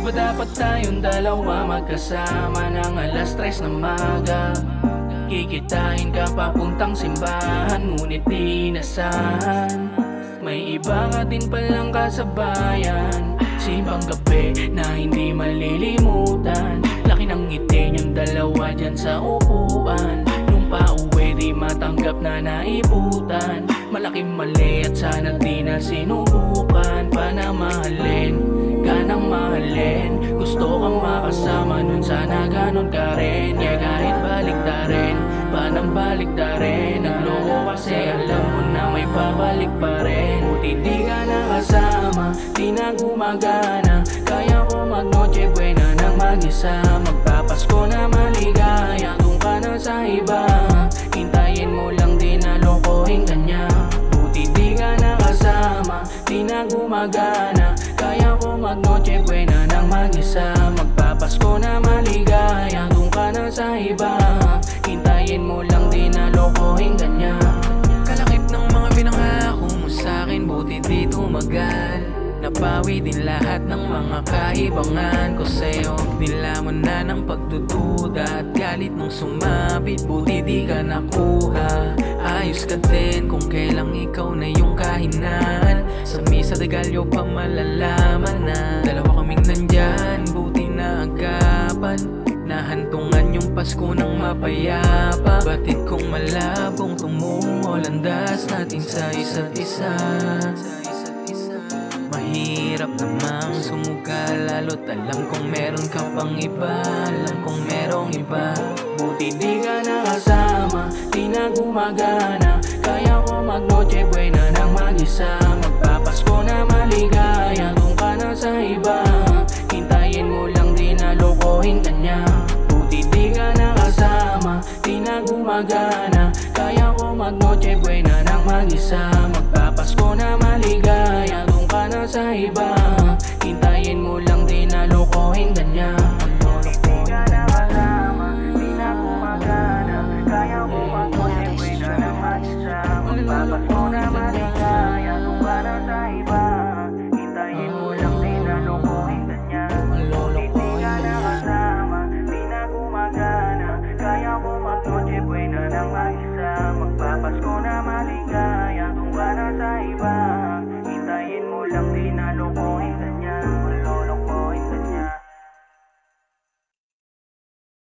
ba dapat tayong dalawa magkasama ng alas 3 ng maga? Kikitain ka papuntang simbahan, ngunit di inasahan. May iba ka din palang kasabayan, simbang gabi na hindi malilimutan. Laki ng ngiti niyang dalawa dyan sa upuan. Nung pauwi di matanggap na naibutan. Malaking mali at sana di na sinubukan pa na mahalin ka nang mahalin. Gusto kang makasama nun, sana ganon ka rin. Yeah, kahit baliktarin, panang baliktarin. Nagloko kasi alam mo na may babalik pa rin. Buti di ka nakasama, di na gumagana. Kaya ko mag-noche buena nang mag-isa. Magpapasko na maligaya, doon ka na sa iba. Hintayin mo lang din na lokohin ka niya. Buti di ka nakasama, di na gumagana. Kaya ko mag-noche buena nang mag-isa. Magpapasko na maligaya, doon ka na sa iba. Hintayin mo lang din na lokohin ka niya. Kalakip ng mga pinangako mo sa'kin, buti di tumagal. Napawi din lahat ng mga kaibangan ko sa'yo. Nilamon na ng pagdududa at galit nung sumabit, buti di ka nakuha. Ayos ka din kung kailang ikaw na yung kahinaan. Sa misa de Gallo pa malalaman na dalawa kaming nandyan, buti na agapan. Nahantungan yung Pasko ng mapayapa. Batid kong malabong tumungo, landas natin sa isa't isa. Mahirap namang sumugal, lalo't alam kong meron ka pang iba. Alam kong merong iba. Buti di ka nakasama, di na gumagana. Kaya ko mag-noche buena nang mag-isa. Magpapasko na maligaya, doon ka na sa iba. Hintayin mo lang din na lokohin ka niya. Buti di ka nakasama, di na gumagana. Kaya ko mag-noche buena nang mag-isa.